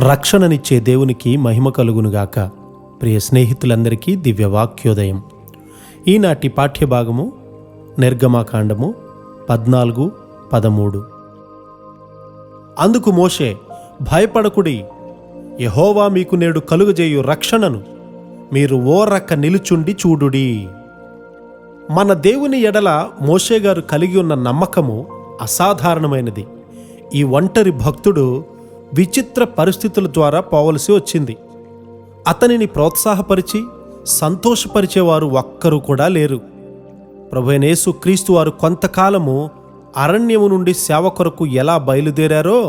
రక్షణనిచ్చే దేవునికి మహిమ కలుగునుగాక. ప్రియ స్నేహితులందరికీ దివ్యవాక్యోదయం. ఈనాటి పాఠ్యభాగము నిర్గమాకాండము 14-13. అందుకు మోషే, భయపడకుడి, యెహోవా మీకు నేడు కలుగజేయు రక్షణను మీరు ఓరక్క నిలుచుండి చూడుడి. మన దేవుని ఎడల మోషేగారు కలిగి ఉన్న నమ్మకము అసాధారణమైనది. ఈ ఒంటరి భక్తుడు విచిత్ర పరిస్థితుల ద్వారా పోవలసి వచ్చింది. అతనిని ప్రోత్సాహపరిచి సంతోషపరిచేవారు ఒక్కరూ కూడా లేరు. ప్రభువైన యేసుక్రీస్తు వారు కొంతకాలము అరణ్యము నుండి సేవ కొరకు ఎలా బయలుదేరారో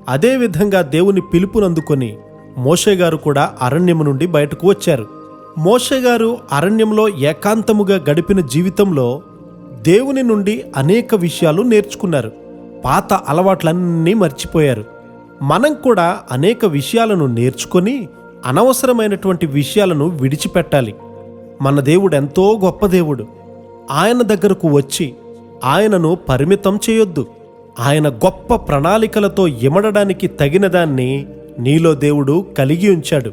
అదేవిధంగా దేవుని పిలుపునందుకొని మోషేగారు కూడా అరణ్యము నుండి బయటకు వచ్చారు. మోషేగారు అరణ్యంలో ఏకాంతముగా గడిపిన జీవితంలో దేవుని నుండి అనేక విషయాలు నేర్చుకున్నారు. పాత అలవాట్లన్నీ మర్చిపోయారు. మనం కూడా అనేక విషయాలను నేర్చుకొని అనవసరమైనటువంటి విషయాలను విడిచిపెట్టాలి. మన దేవుడు ఎంతో గొప్ప దేవుడు. ఆయన దగ్గరకు వచ్చి ఆయనను పరిమితం చేయొద్దు. ఆయన గొప్ప ప్రణాళికలతో ఇమడడానికి తగినదాన్ని నీలో దేవుడు కలిగి ఉంచాడు.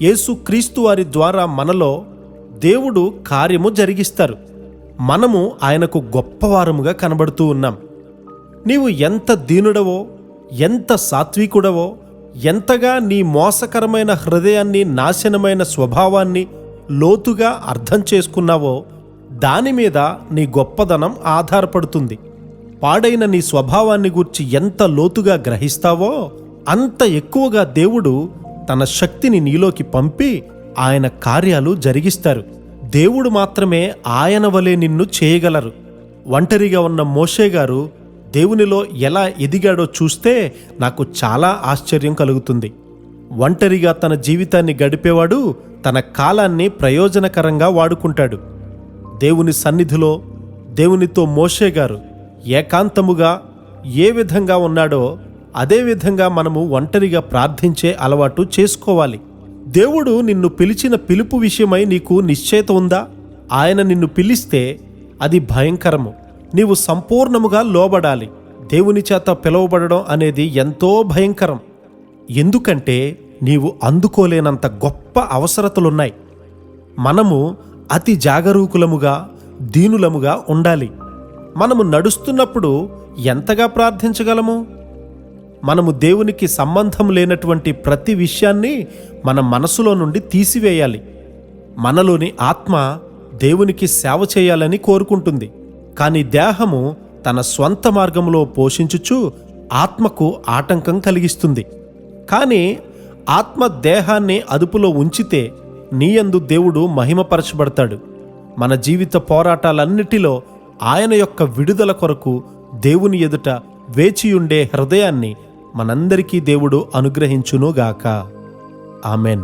యేసుక్రీస్తు వారి ద్వారా మనలో దేవుడు కార్యము జరిగిస్తారు. మనము ఆయనకు గొప్పవారముగా కనబడుతూ ఉన్నాం. నీవు ఎంత దీనుడవో, ఎంత సాత్వికుడవో, ఎంతగా నీ మోసకరమైన హృదయాన్ని, నాశనమైన స్వభావాన్ని లోతుగా అర్థం చేసుకున్నావో దాని మీద నీ గొప్పదనం ఆధారపడుతుంది. పాడైన నీ స్వభావాన్ని గూర్చి ఎంత లోతుగా గ్రహిస్తావో అంత ఎక్కువగా దేవుడు తన శక్తిని నీలోకి పంపి ఆయన కార్యాలు జరిగిస్తారు. దేవుడు మాత్రమే ఆయన వలె నిన్ను చేయగలరు. ఒంటరిగా ఉన్న మోషేగారు దేవునిలో ఎలా ఎదిగాడో చూస్తే నాకు చాలా ఆశ్చర్యం కలుగుతుంది. ఒంటరిగా తన జీవితాన్ని గడిపేవాడు తన కాలాన్ని ప్రయోజనకరంగా వాడుకుంటాడు. దేవుని సన్నిధిలో దేవునితో మోషేగారు ఏకాంతముగా ఏ విధంగా ఉన్నాడో అదేవిధంగా మనము ఒంటరిగా ప్రార్థించే అలవాటు చేసుకోవాలి. దేవుడు నిన్ను పిలిచిన పిలుపు విషయమై నీకు నిశ్చయత ఉందా? ఆయన నిన్ను పిలిస్తే అది భయంకరము. నీవు సంపూర్ణముగా లోబడాలి. దేవుని చేత పిలువబడడం అనేది ఎంతో భయంకరం. ఎందుకంటే నీవు అందుకోలేనంత గొప్ప అవసరతలున్నాయి. మనము అతి జాగరూకులముగా, దీనులముగా ఉండాలి. మనము నడుస్తున్నప్పుడు ఎంతగా ప్రార్థించగలము? మనము దేవునికి సంబంధం లేనటువంటి ప్రతి విషయాన్ని మన మనసులో నుండి తీసివేయాలి. మనలోని ఆత్మ దేవునికి సేవ చేయాలని కోరుకుంటుంది. కానీ దేహము తన స్వంత మార్గంలో పోషించుచు ఆత్మకు ఆటంకం కలిగిస్తుంది. కానీ ఆత్మ దేహాన్ని అదుపులో ఉంచితే నీయందు దేవుడు మహిమపరచబడతాడు. మన జీవిత పోరాటాలన్నిటిలో ఆయన యొక్క విడుదల కొరకు దేవుని ఎదుట వేచియుండే హృదయాన్ని మనందరికీ దేవుడు అనుగ్రహించునుగాక. ఆమెన్.